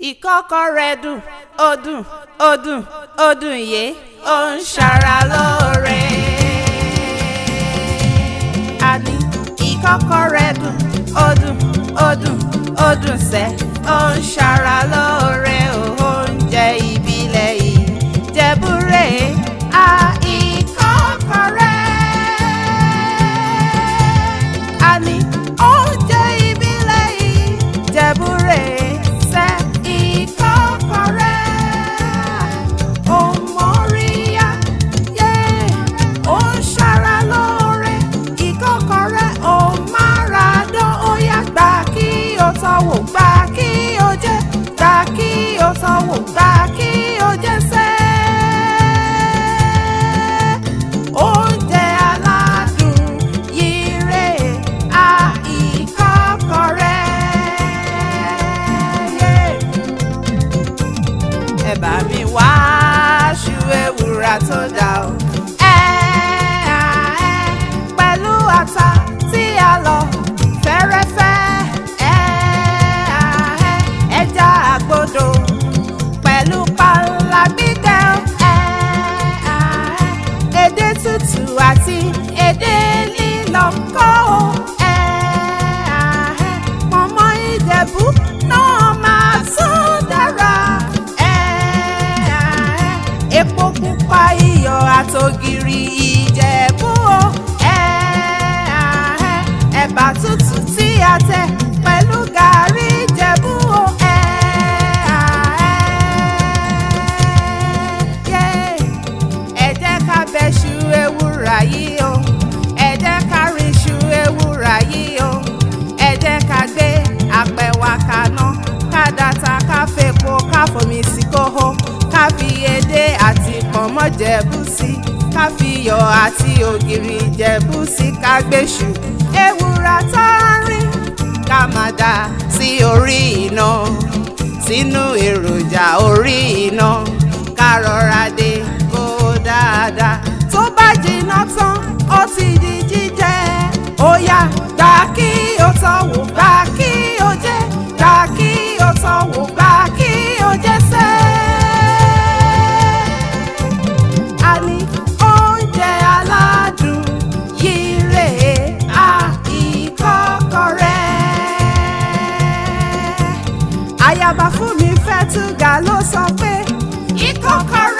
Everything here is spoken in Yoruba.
Ikokore dùn, ó dùn, ó dùn, ó dùn yé, ó ń ṣara lóore. Àní Ikokore dùn, ó dùn, ó dùn, ó dùn sẹ́, ó ń ṣara lóore. Oúnjẹ ìbílẹ̀ Ìjẹ̀bú rèé, Ikokore. Àní oúnjẹ ìbílẹ̀ Ìjẹ̀bú rèé. Gbà kí o jẹ, gbà kí o sanwó, gbà kí o jẹ sẹ́. Oúnjẹ aládùn yìí rè é, Ikokore. Ẹ bá mi wá aṣù ewùrà tó dà o. Pẹ̀lú ata tí a lọ fẹ́rẹ́fẹ́. Pẹ̀lú pàlà gbígbẹ èdè tútù àti èdè lílọ kọ́ mọ̀mọ́ Ìjẹ̀bú náà máa tún dára epo pupa iyọ̀ àtògìrì Ìjẹ̀bú ẹ̀bà tútù tí a tẹ̀ pẹ̀lú gàrí Ìjẹ̀bú Ṣu ewúrà yìí o, ẹ jẹ́ ká rí ṣu ewúrà yìí o, ẹ jẹ́ ká gbé apẹ̀ wa kaná, ká dàtà, ká fepo, ká fomi sí kóhó, ká fi edé àti pọ̀nmọ́ Jẹ̀bú sí, ká fi iyọ̀ àti ògìrì Jẹ̀bú sí, ká gbé ṣu ewúrà tá a rín, ká máa dà sí orí iná, sínú èròjà orí iná, ká rọra dé kó dáadáa. Tó bá jiná tán ó ti di jíjẹ. Ó yá gbà kí o sanwó, gbà kí o jẹ, gbà kí o sanwó, gbà kí o jẹ sẹ́. Àní oúnjẹ aládùn yìí rèé, Ikokore. Ayaoba Funmi Fetuga ló sọ pé Ikokore.